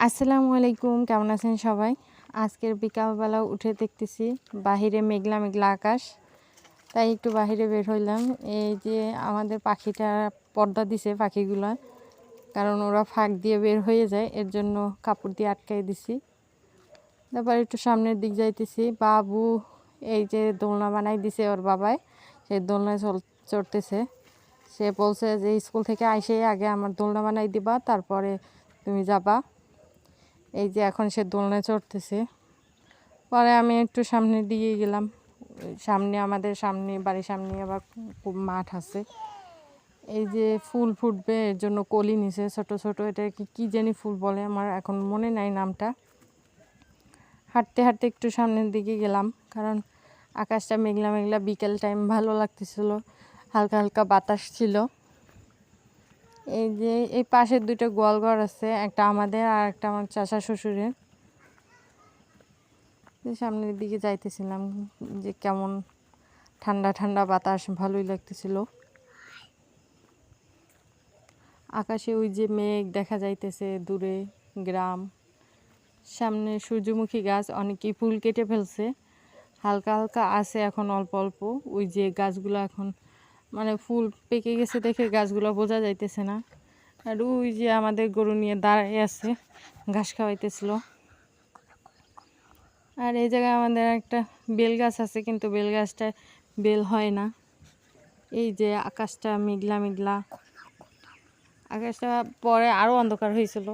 আসসালামু আলাইকুম, কেমন আছেন সবাই? আজকের বিকালবেলা উঠে দেখতেছি বাহিরে মেঘলা মেঘলা আকাশ, তাই একটু বাহিরে বের হইলাম। এই যে আমাদের পাখিটা পর্দা দিছে পাখিগুলা, কারণ ওরা ফাঁক দিয়ে বের হয়ে যায়, এর জন্য কাপড় দিয়ে আটকাই দিছি। তারপর একটু সামনের দিক যাইতেছি। বাবু এই যে দোলনা বানাই দিছে ওর বাবাই, সেই দোলনায় চড়তেছে। সে বলছে যে স্কুল থেকে আইসেই আগে আমার দোলনা বানাই দিবা, তারপরে তুমি যাবা। এই যে এখন সে দোলনায় চড়তেছে। পরে আমি একটু সামনের দিকে গেলাম। আমাদের বাড়ির সামনে আবার খুব মাঠ আছে। এই যে ফুল ফুটবে, এর জন্য কলি নিছে ছোট ছোট, এটা কি জানি ফুল বলে, আমার এখন মনে নাই নামটা। হাঁটতে হাঁটতে একটু সামনের দিকে গেলাম, কারণ আকাশটা মেঘলা মেঘলা, বিকেল টাইম ভালো লাগতেছিল, হালকা হালকা বাতাস ছিল। এই যে এই পাশের দুটো গোয়ালঘর আছে, একটা আমাদের আর একটা আমার চাচা শ্বশুরের। সামনের দিকে যাইতেছিলাম, যে কেমন ঠান্ডা ঠান্ডা বাতাস, ভালোই লাগতেছিল। আকাশে ওই যে মেঘ দেখা যাইতেছে, দূরে গ্রাম, সামনে সূর্যমুখী গাছ, অনেকেই ফুল কেটে ফেলছে, হালকা হালকা আছে এখন অল্প অল্প। ওই যে গাছগুলো এখন মানে ফুল পেকে গেছে দেখে গাছগুলো বোঝা যাইতেছে না। আর ওই যে আমাদের গরু নিয়ে দাঁড়ায় আছে, ঘাস খাওয়াইতেছিল। আর এই জায়গায় আমাদের একটা বেল গাছ আছে, কিন্তু বেল গাছটা বেল হয় না। এই যে আকাশটা মেঘলা মেঘলা, আকাশটা পরে আরও অন্ধকার হয়েছিল।